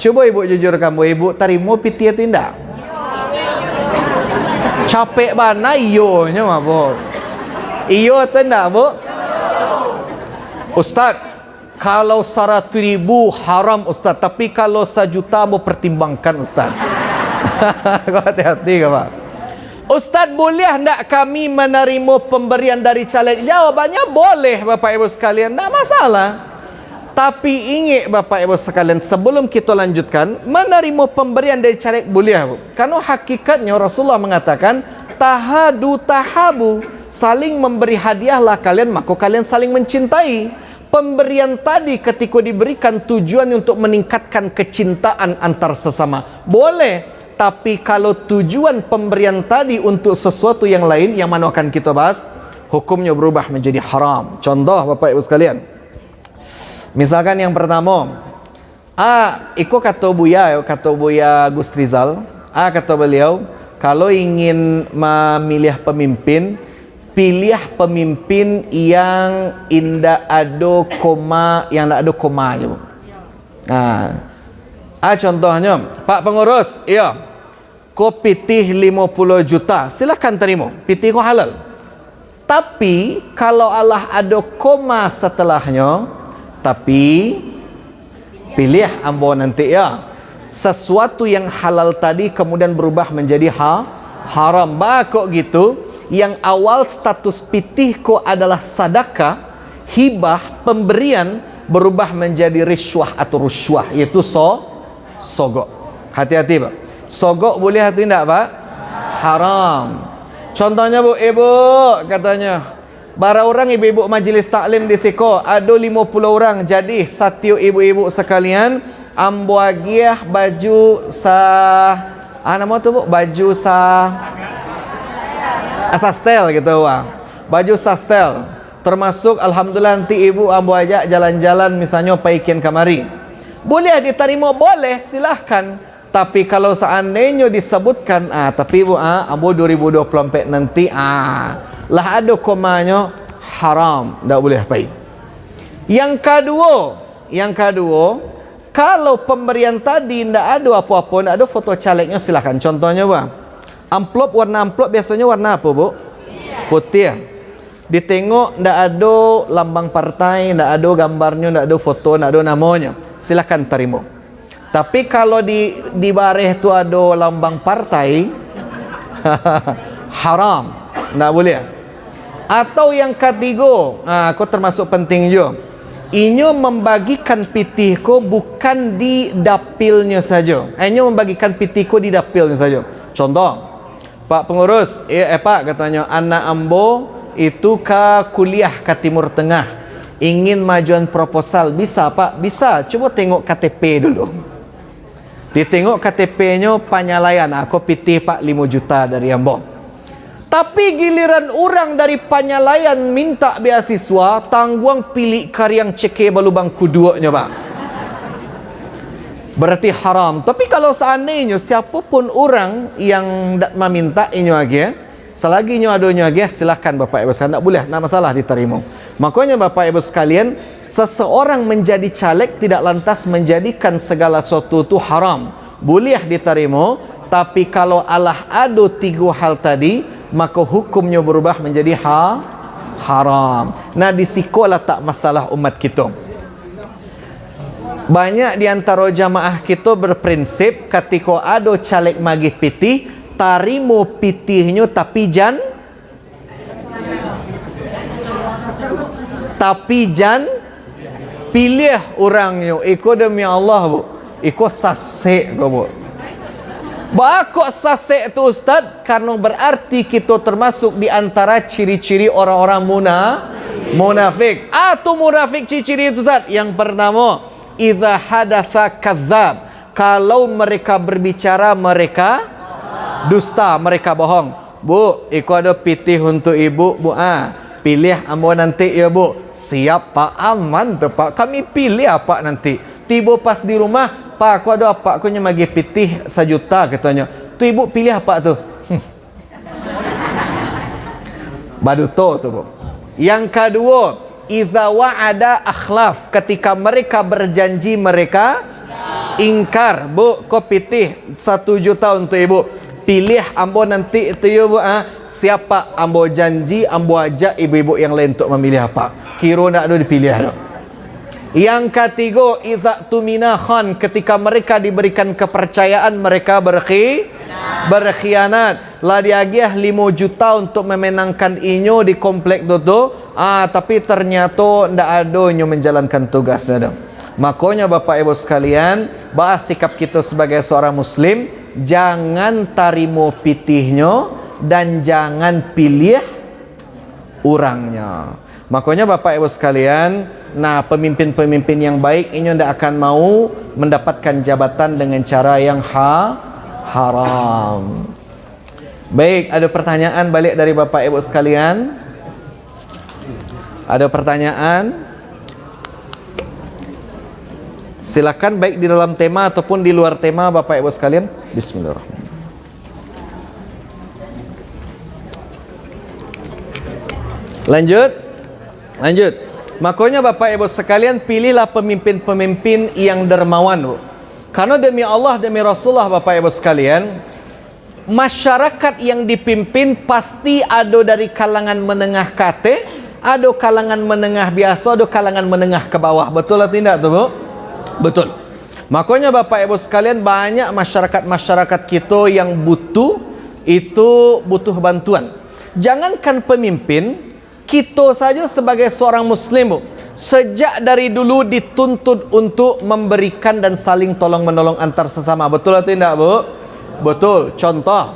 Coba ibu jujur kamu, ibu tarimo pitih atau tidak? Capek bana iyo nya mah Bu. Iyo atau tidak Bu? Ustaz, kalau 100.000 haram Ustaz, tapi kalau 1 juta mau pertimbangkan Ustaz. Kau hati-hati Pak. Ustaz, boleh tidak kami menerima pemberian dari caleg? Jawabannya boleh Bapak Ibu sekalian, tidak masalah. Tapi ingat Bapak Ibu sekalian, sebelum kita lanjutkan, menerima pemberian dari caleg boleh Bu. Karena hakikatnya Rasulullah mengatakan, tahadu tahabu, saling memberi hadiahlah kalian, maka kalian saling mencintai. Pemberian tadi ketika diberikan tujuan untuk meningkatkan kecintaan antar sesama, boleh. Tapi kalau tujuan pemberian tadi untuk sesuatu yang lain, yang mana akan kita bahas, hukumnya berubah menjadi haram. Contoh Bapak Ibu sekalian, misalkan yang pertama, iko kata Buya Gus Rizal, kata beliau, kalau ingin memilih pemimpin, pilih pemimpin yang indah ada koma, yang tak ada koma je. Contohnya, Pak Pengurus, iya, kau pitih 50 juta, silakan terima, pitih kau halal. Tapi kalau Allah ada koma setelahnya, tapi pilih ambo nanti ya. Sesuatu yang halal tadi kemudian berubah menjadi haram. Kok gitu? Yang awal status pitih ko adalah sadakah, hibah, pemberian, berubah menjadi riswah atau ruswah, yaitu sogok. Hati-hati Pak. Sogok boleh atau tidak Pak? Haram. Contohnya Bu, ibu katanya, Bara orang ibu-ibu majlis taklim di siko ada 50 orang. Jadi satu ibu-ibu sekalian ambo agiah baju nama tu bu, baju sastel gitu bang. Baju sastel. Termasuk alhamdulillah nanti ibu ambo ajak jalan-jalan misalnya paikin kamari. Boleh diterima, boleh, silahkan. Tapi kalau seandainya disebutkan tapi ibu ambo 2024 nanti lah ada komanya haram, tak boleh pai. Yang kedua, kalau pemberian tadi tidak ada apa-apa, tidak ada foto calegnya, silakan. Contohnya bang, warna amplop biasanya warna apa bu? Putih. Ditengok tidak ada lambang partai, tidak ada gambarnya, tidak ada foto, tidak ada namanya, silakan terima. Tapi kalau di bareh tu ada lambang partai haram, tidak boleh. Atau yang ketiga, kau termasuk penting juga. Inyo membagikan pitihku bukan di dapilnya saja. Inyo membagikan pitihku di dapilnya saja. Contoh, Pak pengurus, Pak katanya anak ambo itu ke kuliah ke Timur Tengah, ingin majuan proposal, bisa Pak? Bisa. Coba tengok KTP dulu. Ditengok KTP-nya Panyalayan, aku pitih Pak 5 juta dari ambo. Tapi giliran orang dari Panyalayan minta beasiswa, tangguang pilih karyang ceke balubang kuduanya Pak. Berarti haram. Tapi kalau seandainya siapapun orang yang meminta inyo lagi, selagi inyo adonyo lagi, silakan Bapak Ibu sekalian, tak boleh, tak masalah diterima. Makanya Bapak Ibu sekalian, seseorang menjadi caleg tidak lantas menjadikan segala sesuatu itu haram. Boleh diterima, tapi kalau Allah ada 3 hal tadi, maka hukumnya berubah menjadi haram. Nah di sikolah tak masalah umat kita. Banyak di antara jamaah kita berprinsip ketika ada caleg magih pitih, tarimo pitihnya tapi jan pilih orangnya. Iko demi Allah bu, iko sasek bu. Bakok sasek tu Ustaz, karena berarti kita termasuk di antara ciri-ciri orang-orang munafik. Atau munafik ciri-ciri itu Ustaz. Yang pertama, idza hadatsa kadzdzab. Kalau mereka berbicara mereka dusta, mereka bohong. Bu, iku ada pitih untuk ibu, bu. Pilih ambo nanti ya bu. Siap Pak, aman tu Pak. Kami pilih apa nanti. Tiba pas di rumah, Pak, aku ada apa? Aku nya bagi pitih 1 juta katanya. Tu ibu pilih apa tu? Baduto tu bu. Yang kedua, idza wa'ada akhlaf. Ketika mereka berjanji mereka ingkar. Bu, kau pitih 1 juta untuk ibu. Pilih ambo nanti itu ya bu. Siapa ambo janji, ambo ajak ibu-ibu yang lain untuk memilih apa. Kira nak ada dipilih ada. Yang ketiga, idza tumina khan, ketika mereka diberikan kepercayaan mereka berkhianat. Lah diagiah 5 juta untuk memenangkan inyo di komplek Dodo, tapi ternyata ndak ada inyo menjalankan tugasnya. Makanya Bapak Ibu sekalian, bahas sikap kita sebagai seorang muslim, jangan tarimo pitihnya dan jangan pilih orangnya. Makanya Bapak Ibu sekalian, pemimpin-pemimpin yang baik ini tidak akan mau mendapatkan jabatan dengan cara yang haram. Baik, ada pertanyaan balik dari Bapak Ibu sekalian? Ada pertanyaan? Silakan baik di dalam tema ataupun di luar tema Bapak Ibu sekalian. Bismillahirrahmanirrahim. Lanjut. Makanya Bapak Ibu sekalian, pilihlah pemimpin-pemimpin yang dermawan, Bu. Karena demi Allah, demi Rasulullah Bapak Ibu sekalian, masyarakat yang dipimpin pasti ada dari kalangan menengah kate, ada kalangan menengah biasa, ada kalangan menengah ke bawah. Betul atau tidak tuh, Bu? Betul. Makanya Bapak Ibu sekalian, banyak masyarakat kita yang butuh bantuan. Jangankan pemimpin, kita saja sebagai seorang muslim, Bu, sejak dari dulu dituntut untuk memberikan dan saling tolong-menolong antar sesama. Betul atau tidak, Bu? Betul. Contoh,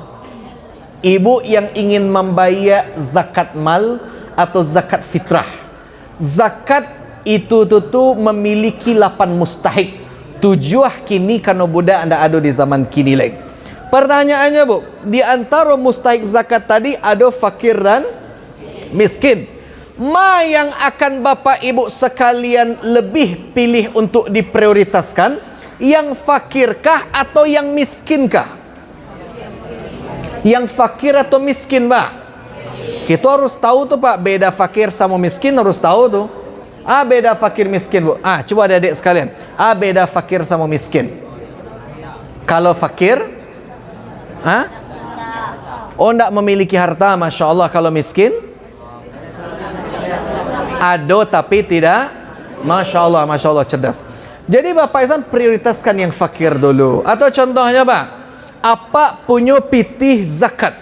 ibu yang ingin membayar zakat mal atau zakat fitrah. Zakat itu tu memiliki 8 mustahik. Tujuh kini karena budak anda ada di zaman kini lagi. Pertanyaannya bu, di antara mustahik zakat tadi ada fakir dan miskin. Ma yang akan bapak ibu sekalian lebih pilih untuk diprioritaskan? Yang fakirkah atau yang miskinkah? Yang fakir atau miskin pak? Kita harus tahu tuh pak, beda fakir sama miskin harus tahu tuh. Beda fakir miskin bu. Coba adik-adik sekalian. Beda fakir sama miskin. Kalau fakir, enggak memiliki harta, masya Allah. Kalau miskin, ada tapi tidak. Masya Allah cerdas. Jadi bapak Isan prioritaskan yang fakir dulu. Atau contohnya pak, apa punya pitih zakat?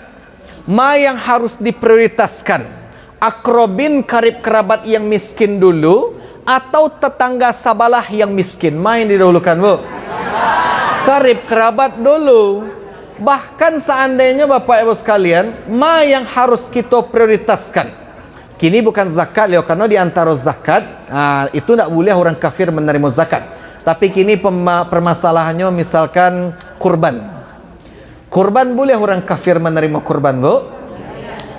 Ma yang harus diprioritaskan? Akrobin karib kerabat yang miskin dulu atau tetangga sabalah yang miskin? Main didahulukan bu. Karib kerabat dulu. Bahkan seandainya bapak ibu sekalian, ma yang harus kita prioritaskan? Kini bukan zakat ya, karena di antara zakat itu tidak boleh orang kafir menerima zakat. Tapi kini permasalahannya misalkan kurban. Kurban boleh orang kafir menerima kurban bu?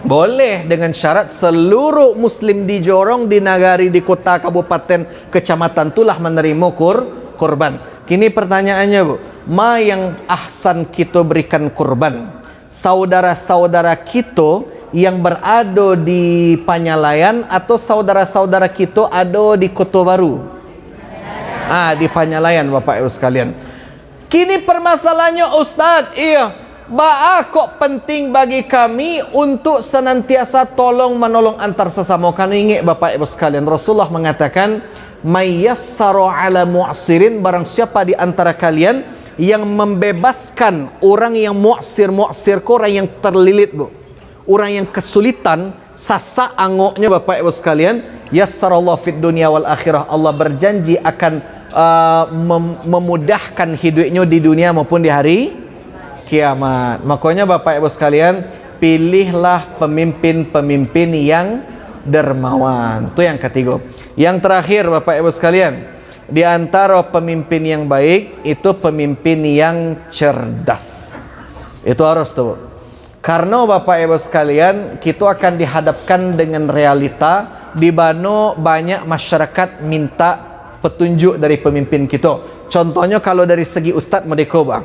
Boleh, dengan syarat seluruh muslim di jorong, di nagari, di kota, kabupaten, kecamatan itulah menerima kurban. Kini pertanyaannya bu, ma yang ahsan kita berikan kurban? Saudara-saudara kita yang berada di Panyalayan atau saudara-saudara kita ada di Kota Baru? Di Panyalayan bapak ibu sekalian. Kini permasalahannya Ustaz, kok penting bagi kami untuk senantiasa tolong menolong antar sesama. Kan ingat bapak ibu sekalian, Rasulullah mengatakan, mayyassaru ala mu'sirin, barang siapa di antara kalian yang membebaskan orang yang mu'sir ko orang yang terlilit bu, orang yang kesulitan, sasa angoknya bapak ibu sekalian, yassarallahu fid dunya wal akhirah, Allah berjanji akan memudahkan hidupnya di dunia maupun di hari kiamat. Makanya bapak ibu sekalian, pilihlah pemimpin-pemimpin yang dermawan. Itu yang ketiga. Yang terakhir bapak ibu sekalian, di antara pemimpin yang baik itu pemimpin yang cerdas. Itu harus tuh. Karena bapak ibu sekalian, kita akan dihadapkan dengan realita di mana banyak masyarakat minta petunjuk dari pemimpin kita. Contohnya kalau dari segi ustaz mereka bang,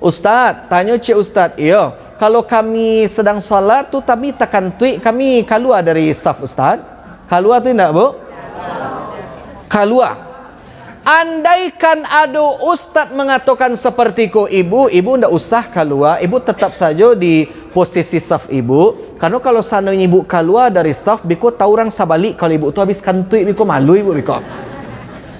Ustaz, tanya cik Ustaz, iya, kalau kami sedang solat tu kami takkan tuik, kami keluar dari saf Ustaz. Keluar tu tidak bu? Keluar. Andaikan ada ustaz mengatakan seperti ko, ibu tidak usah keluar, ibu tetap saja di posisi saf ibu. Karena kalau seandainya ibu keluar dari saf, biko tahu orang sabalik kalau ibu tu habis kantui, biko malu ibu biko.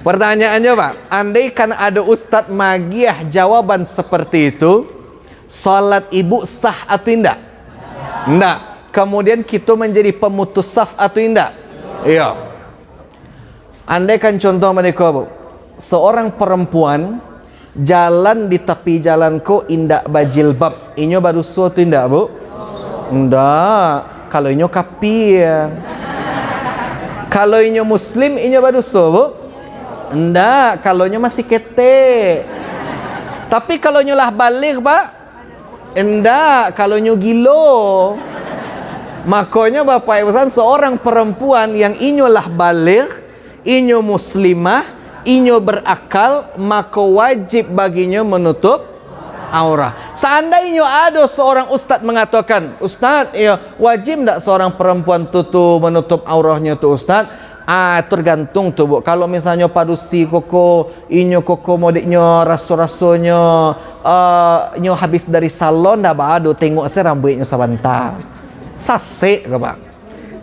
Pertanyaannya pak, andaikan ada ustaz magiah jawaban seperti itu, salat ibu sah atau tidak? Tidak. Kemudian kita menjadi pemutus saf atau tidak? Iya. Andaikan contoh mereka bu, seorang perempuan jalan di tepi jalan ko indak bajilbab, inyo baru suatu indak bu? Tidak. Kalau inyo kafir. Kalau inyo muslim, inyo baru suatu bu? Enggak, kalau nyo masih kete. Tapi kalau nyo lah balik pak, enggak, kalau nyo gilo. Makanya bapak ibu seorang perempuan yang inyo lah balik, inyo muslimah, inyo berakal, maka wajib baginya menutup aurah. Seandainya ada seorang ustaz mengatakan, Ustaz, wajib enggak seorang perempuan menutup aurahnya tu Ustaz? Tergantung tu bu. Kalau misalnya padusi koko inyo koko modiknya raso-rasonya nyo habis dari salon dah bado tengok saya rambutnya sebentar sasek ke pak.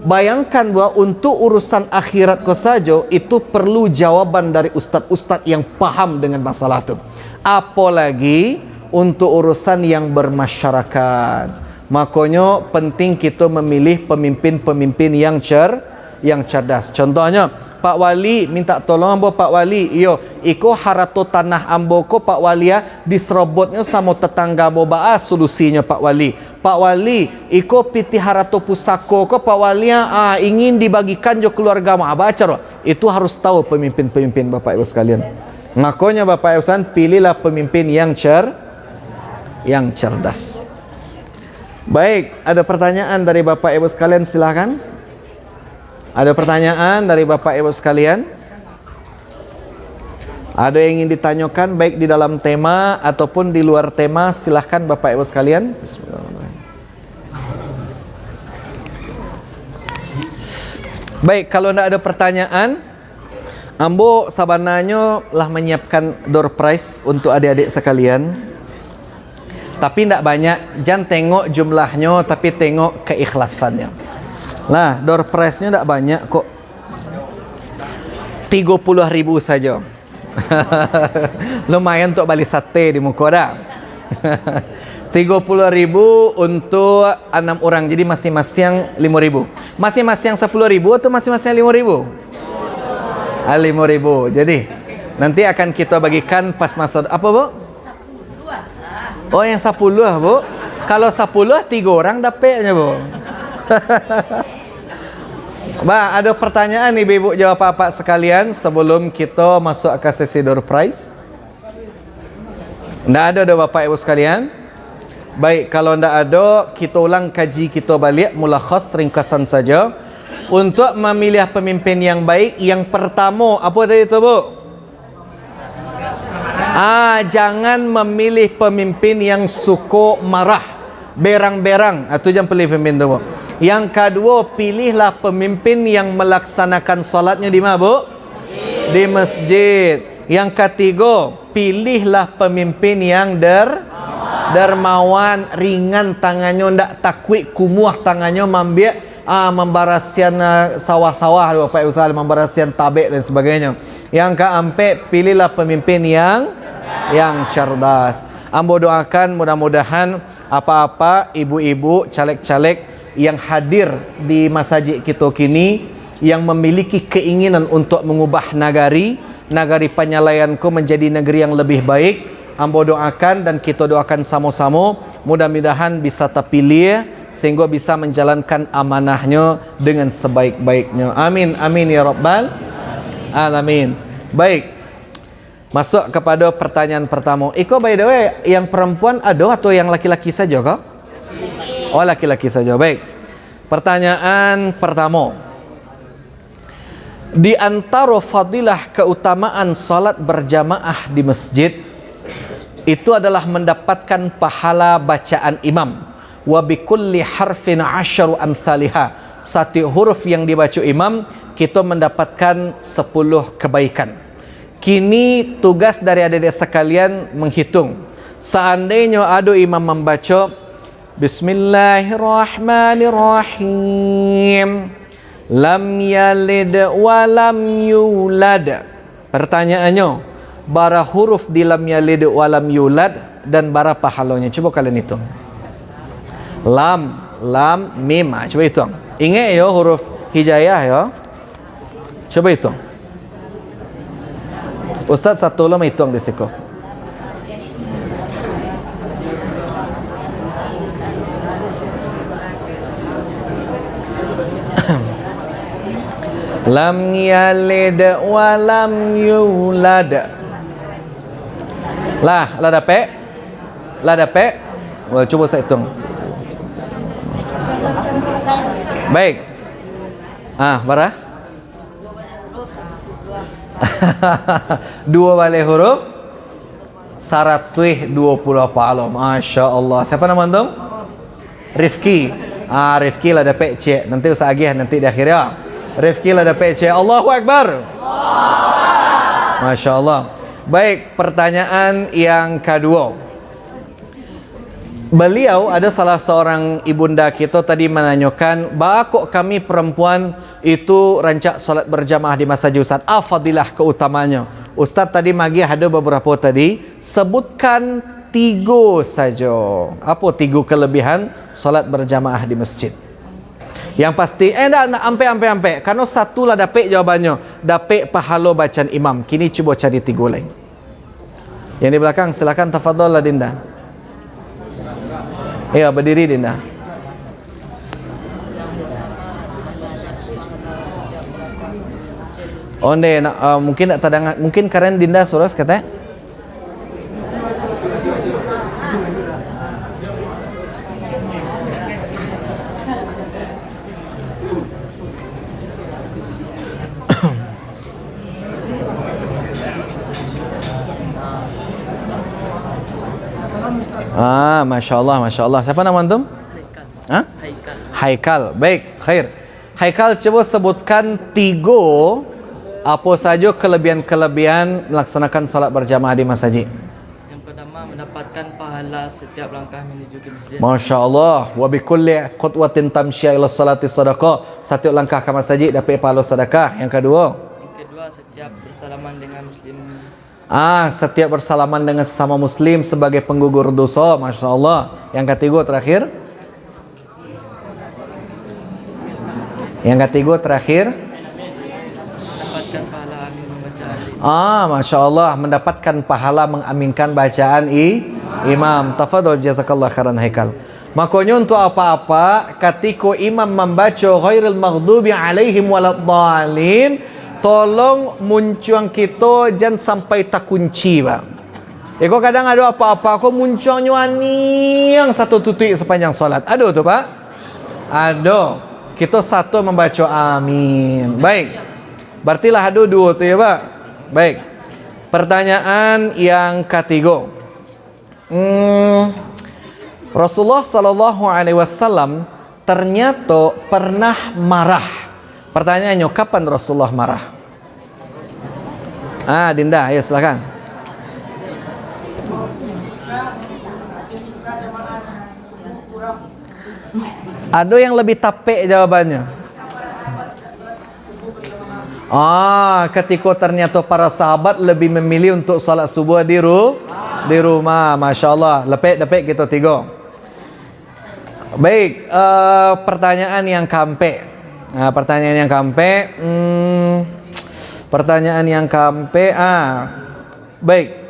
Bayangkan bahwa untuk urusan akhirat ko saja itu perlu jawaban dari ustaz-ustaz yang paham dengan masalah itu. Apalagi untuk urusan yang bermasyarakat. Makanya penting kita memilih pemimpin-pemimpin yang cerdas. Contohnya Pak Wali minta tolong ambo Pak Wali, iko harato tanah ambo ko Pak Wali diserobotnya sama tetangga ambo solusinya Pak Wali. Pak Wali, iko piti harato pusako ko Pak Wali ingin dibagikan jo keluarga ma baca. Itu harus tahu pemimpin-pemimpin Bapak Ibu sekalian. Makanya Bapak Ibu sekalian, pilihlah pemimpin yang cerdas. Baik, ada pertanyaan dari Bapak Ibu sekalian, silakan. Ada pertanyaan dari Bapak Ibu sekalian? Ada yang ingin ditanyakan baik di dalam tema ataupun di luar tema, silahkan Bapak Ibu sekalian. Bismillahirrahmanirrahim. Baik, kalau tidak ada pertanyaan, ambo sabananya lah menyiapkan door prize untuk adik-adik sekalian. Tapi tidak banyak, jangan tengok jumlahnya, tapi tengok keikhlasannya. Nah, door prize-nya tidak banyak kok. 30.000 saja. Lumayan untuk beli sate di muka dah. 30.000 untuk 6 orang. Jadi masing-masing 5.000. Masing-masing 10.000 atau masing-masing 5.000? 5.000. Jadi nanti akan kita bagikan pas masa apa, Bu? Oh, yang 10, Bu. Kalau 10 3 orang dapatnya, Bu. Ba, ada pertanyaan nih Ibu jawab apa sekalian sebelum kita masuk ke sesi door prize? Tidak ada Bapak Ibu sekalian? Baik, kalau tidak ada, kita ulang kaji kita balik, mulakhas ringkasan saja. Untuk memilih pemimpin yang baik, yang pertama apa tadi itu, Bu? Jangan memilih pemimpin yang suka marah, berang-berang. Itu jangan pilih pemimpin itu, Bu. Yang kedua, pilihlah pemimpin yang melaksanakan salatnya di mana, Bu? Di masjid. Yang ketiga, pilihlah pemimpin yang dermawan, ringan tangannya, ndak takwik kumuah tangannya, membarasian sawah-sawah, Bapak Ibu sekalian, membarasian tabek dan sebagainya. Yang keempat, pilihlah pemimpin yang cerdas. Ambo doakan mudah-mudahan apa-apa ibu-ibu, caleg-caleg yang hadir di masjid kita kini, yang memiliki keinginan untuk mengubah nagari penyalayanku menjadi negeri yang lebih baik, ambo doakan dan kita doakan sama-sama, mudah-mudahan bisa terpilih sehingga bisa menjalankan amanahnya dengan sebaik-baiknya. Amin, amin ya rabbal alamin. Baik, masuk kepada pertanyaan pertama. Iko, by the way, yang perempuan ada atau yang laki-laki saja kah? Oh, laki-laki saja. Baik. Pertanyaan pertama. Di antara fadilah keutamaan salat berjamaah di masjid itu adalah mendapatkan pahala bacaan imam. Wa bikulli harfin 10 amsalihah. Satu huruf yang dibaca imam, kita mendapatkan 10 kebaikan. Kini tugas dari adik-adik sekalian menghitung. Seandainya ada imam membaca Bismillahirrahmanirrahim, lam yalid wa lam yulad. Pertanyaannya, bara huruf di lam yalid wa lam yulad dan bara pahalanya? Coba kalian hitung. Lam, mim. Coba hitung. Ingat ya huruf hijayah ya. Coba hitung. Ustaz satu lo hitung di siku. Lam yalid wa lam yulad. Lah dapat? Well, coba saya hitung. Baik. Berapa? 2 balik huruf 120 pahala. Masya Allah. Siapa nama antum? Rifki. Rifki lah dapat cek. Nanti usah agih nanti di akhir ya. Rifki lah dapat cek. Allahu Akbar. Masya Allah. Baik, pertanyaan yang kedua. Beliau ada salah seorang ibunda kita tadi menanyakan, kok kami perempuan itu rancak salat berjamaah di masjid Ustaz? Fadilah keutamanya. Ustaz tadi magi ada beberapa tadi, sebutkan 3 saja. Apa 3 kelebihan salat berjamaah di masjid? Yang pasti, nak ampe. Karena satu lah dapat jawabannya. Dapat pahala bacaan imam. Kini cuba cari 3 lain. Yang di belakang silakan tafadhol Dinda. Iya, berdiri Dinda. Onde mungkin tak tadang, mungkin karen Dinda suras kata. Masya Allah, Masya Allah. Siapa nama antum? Haikal. Haikal. Baik, khair. Haikal, coba sebutkan 3 apa saja kelebihan-kelebihan melaksanakan salat berjamaah di masjid. Yang pertama, mendapatkan pahala setiap langkah menuju ke masjid. Masya Allah. Wa bi kulli khutwatin tamsya ila salati sadaqah. Setiap langkah ke masjid dapat pahala sedekah. Yang kedua, Setiap bersalaman dengan muslim. Setiap bersalaman dengan sesama muslim sebagai penggugur dosa. Masya Allah. Yang ketiga terakhir. Mendapatkan pahala amin membaca alim. Masya Allah, mendapatkan pahala mengaminkan bacaan imam. Tafadhol, jazakallah khairan Haikal. Makanya untuk apa-apa ketika imam membaca ghairil maghdubi alaihim waladdallin, tolong muncuang kita jangan sampai tak kunci, Bang. Kau kadang ada apa-apa, kau muncuang nyuani yang satu tutup sepanjang solat. Ada tu, Pak? Ada. Kita satu membaca amin. Baik. Berarti lah ada 2 tu ya, Pak. Baik. Pertanyaan yang ketiga. Rasulullah sallallahu alaihi wasallam ternyata pernah marah. Pertanyaannya, kapan Rasulullah marah? Dinda, ayo silakan. Ada yang lebih tapek jawabannya. Ketika ternyata para sahabat lebih memilih untuk salat subuh di rumah. Masya Allah. Lepek kita 3. Baik, pertanyaan yang kampe. Pertanyaan yang kampe. Baik.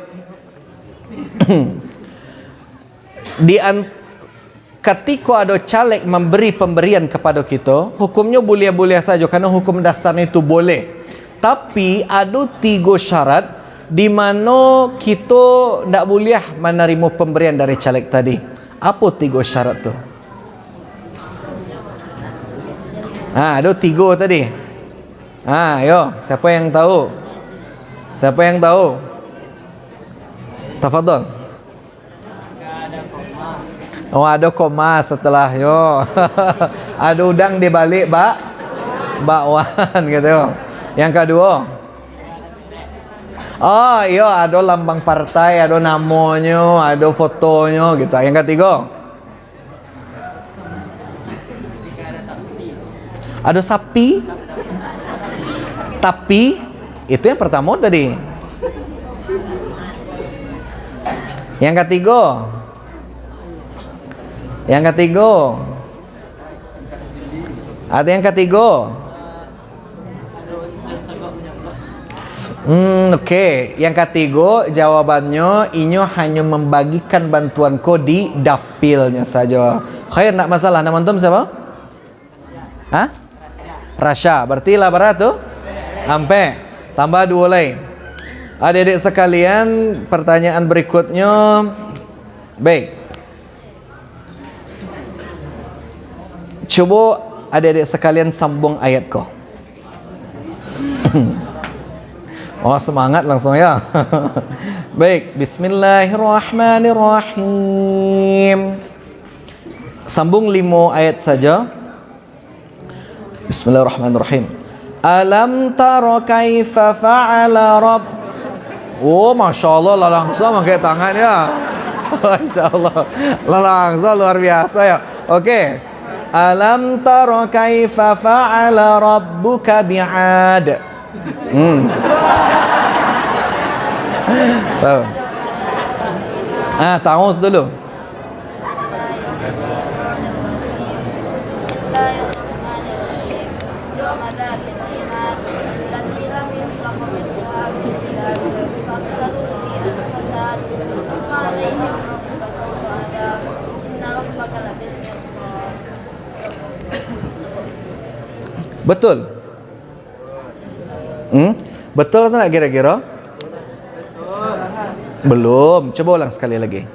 Ketika ada caleg memberi pemberian kepada kita, hukumnya boleh-boleh saja karena hukum dasarnya itu boleh. Tapi ada 3 syarat di mana kita tidak boleh menerima pemberian dari caleg tadi. Apa 3 syarat tu? Ada 3 tadi. Yo, siapa yang tahu? Tafadhol. Ada koma setelah yo. Ada udang di balik bakwan gitu. Yang kedua, ada lambang partai, ada namanya, ada fotonya gitu. Yang ketiga, ada sapi. Tapi itu yang pertama tadi. Yang ketiga, ada yang ketiga. Oke. Yang ketiga jawabannya inyo hanya membagikan bantuan ko di dapilnya saja. Khair, nak masalah. Nama antum siapa? Rasya. Berarti lah berat tu. Ampe. Tambah 2 lagi. Adik-adik sekalian, pertanyaan berikutnya. Baik. Coba adik-adik sekalian sambung ayat ko. Semangat langsung ya. Baik, bismillahirrahmanirrahim. Sambung 5 ayat saja. Bismillahirrahmanirrahim. Alam tara kaifa fa'ala rabb. Masya Allah, lah langsung pakai tangan ya. Masya Allah, lah langsung luar biasa ya. Oke. Alam tara kaifa fa'ala rabbuka bi'ad. Tahu. Ta'awudz dulu. Betul? Betul atau tak kira-kira? Belum. Coba ulang sekali lagi.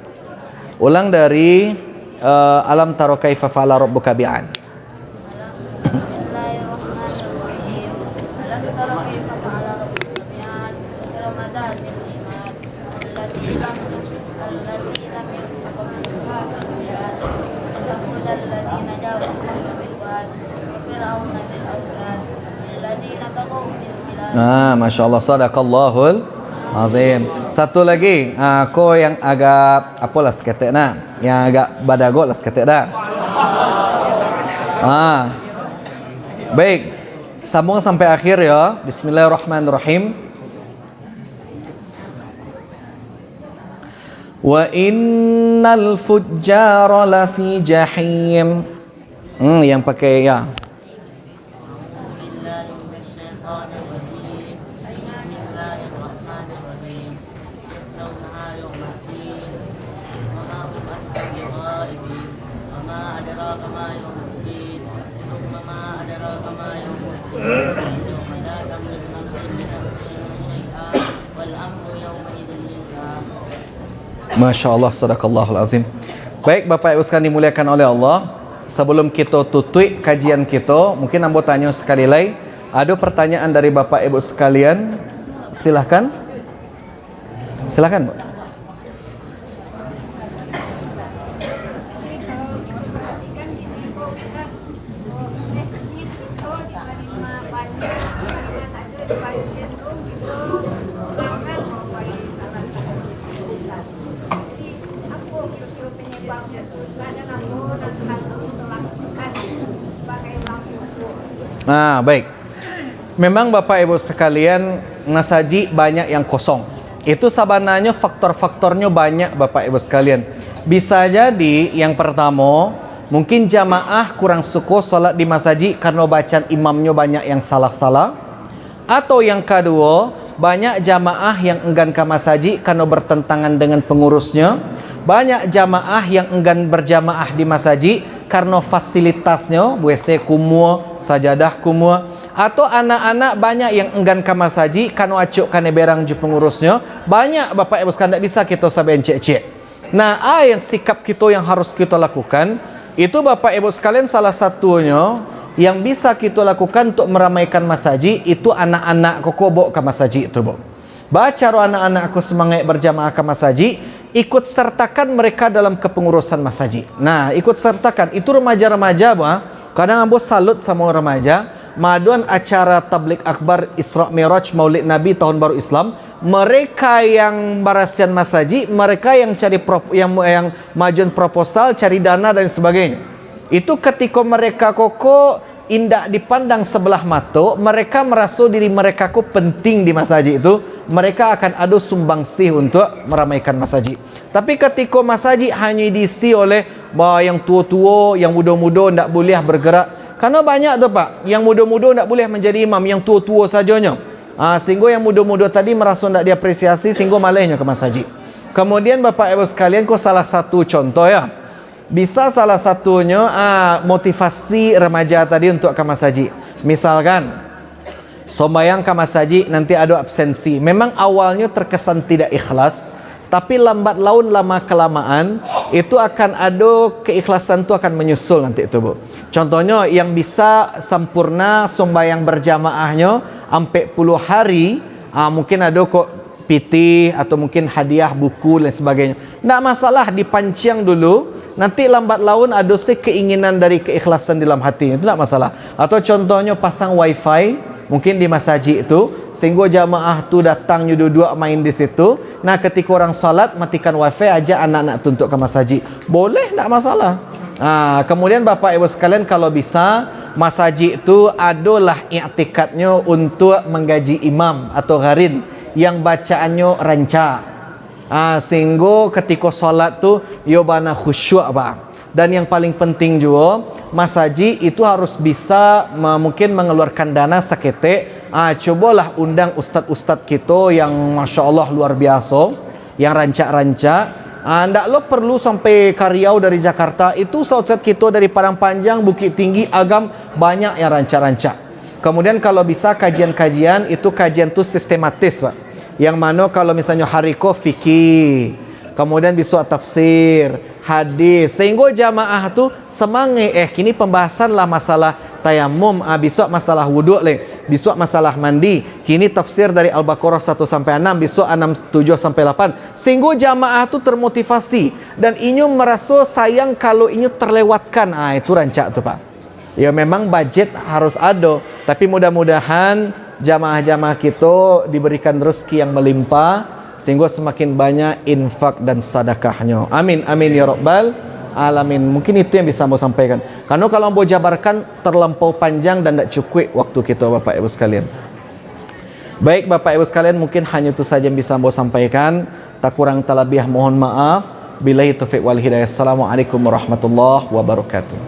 Ulang dari alam taro kaifa fa'ala rabbuka bi'ad. Bismillahirrahmanirrahim. Alam tara kaifa fa'ala rabbuka bi'ad iram dhatil imad allati lam yukhlaq mithluha fil bilad thamud alladziina jabu bil wad wa fir'auna dzil awtad alladziina taghaw fil bilad. Masya Allah, sadaqallahul azim. Satu lagi, ko yang agak apalah seketek nak, yang agak badagot lah seketek dah. Baik, sambung sampai akhir ya. Bismillahirrahmanirrahim. Wa innal fujjara lafi jahim. Yang pakai ya. Masya Allah, sadaqallahul azim. Baik Bapak Ibu sekalian dimuliakan oleh Allah, sebelum kita tutup kajian kita, mungkin ambo tanya sekali lagi. Ada pertanyaan dari Bapak Ibu sekalian? Silahkan. Silahkan, Bu. Baik. Memang Bapak Ibu sekalian, nasaji banyak yang kosong. Itu sabananya faktor-faktornya banyak Bapak Ibu sekalian. Bisa jadi yang pertama, mungkin jamaah kurang suka salat di masaji karena bacaan imamnya banyak yang salah-salah. Atau yang kedua, banyak jamaah yang enggan ke masaji karena bertentangan dengan pengurusnya. Banyak jamaah yang enggan berjamaah di masaji karena fasilitasnya, WC kumua, sajadah kumua. Atau anak-anak banyak yang enggan ke masaji karena acuk kane berang ju pengurusnya. Banyak Bapak Ibu sekalian, tak bisa kita sabain cek-cek. Nah, yang sikap kita yang harus kita lakukan, itu Bapak Ibu sekalian salah satunya yang bisa kita lakukan untuk meramaikan masaji, itu anak-anak koko bawa ke masaji itu, Bu. Baca anak-anak aku semangat berjamaah ke masaji, ikut sertakan mereka dalam kepengurusan masaji. Nah, ikut sertakan. Itu remaja-remaja, Bu. Kadang ambo salut sama remaja. Maduan acara tablik akbar Isra Mi'raj Maulid Nabi tahun baru Islam, mereka yang barasian masaji, mereka yang cari yang majuan proposal, cari dana dan sebagainya. Itu ketika mereka koko indak dipandang sebelah mata, mereka merasa diri mereka kok penting di masaji itu, mereka akan ada sumbangsih untuk meramaikan masaji. Tapi ketika masaji hanya diisi oleh yang tua-tua, yang muda-muda ndak boleh bergerak. Karena banyak tu Pak, yang muda-muda tak boleh menjadi imam, yang tua-tua sajanya. Sehingga yang muda-muda tadi merasa tak diapresiasi, sehingga malahnya ke masaji. Kemudian Bapak Ibu sekalian, kau salah satu contoh ya. Bisa salah satunya motivasi remaja tadi untuk ke masaji. Misalkan, sombayang ke masaji nanti ada absensi. Memang awalnya terkesan tidak ikhlas, tapi lambat laun lama kelamaan itu akan ada keikhlasan itu akan menyusul nanti itu, Bu. Contohnya yang bisa sempurna sembahyang berjamaahnya sampai puluh hari, mungkin ada kok PT atau mungkin hadiah buku dan sebagainya. Tidak masalah, dipancing dulu. Nanti lambat laun ada keinginan dari keikhlasan dalam hati, itu tidak masalah. Atau contohnya pasang wifi mungkin di masaji itu, sehingga jamaah tu datang dua-dua main di situ. Nah, ketika orang salat matikan wifi aja anak-anak tuntuk ke masaji. Boleh, tidak masalah. Kemudian Bapak Ibu sekalian, kalau bisa masaji itu adalah i'tikadnya untuk menggaji imam atau gharin yang bacaannya rancak, sehingga ketika solat tu yobana khusyuk, Pak. Dan yang paling penting juga, masaji itu harus bisa mungkin mengeluarkan dana seketik. Cobalah undang ustad-ustad kita yang Masya Allah luar biasa, yang rancak-rancak. Ndak lo perlu sampai ke Riau dari Jakarta. Itu saudara kita dari Padang Panjang, Bukit Tinggi, Agam, banyak yang rancak-rancak. Kemudian kalau bisa kajian-kajian, itu kajian tu sistematis, Pak. Yang mana kalau misalnya hariko fikih, kemudian besok tafsir, hadis, sehingga jamaah tu semangat. Kini pembahasan lah masalah tayamum, besok masalah wuduk leh, besok masalah mandi, kini tafsir dari Al-Baqarah 1 sampai 6, besok 6 7 sampai 8, sehingga jamaah tu termotivasi dan inyo merasa sayang kalau inyo terlewatkan. Itu rancak tu, Pak. Ya memang budget harus ada, tapi mudah-mudahan jamaah-jamaah kita diberikan rezeki yang melimpah sehingga semakin banyak infak dan sedekahnya. Amin amin ya rabbal alamin. Mungkin itu yang bisa mau sampaikan. Karena kalau mau jabarkan terlampau panjang dan tidak cukup waktu kita, Bapak Ibu sekalian. Baik Bapak Ibu sekalian, mungkin hanya itu saja yang bisa mau sampaikan. Tak kurang tak lebih mohon maaf. Billahi taufiq wal hidayah. Assalamualaikum warahmatullahi wabarakatuh.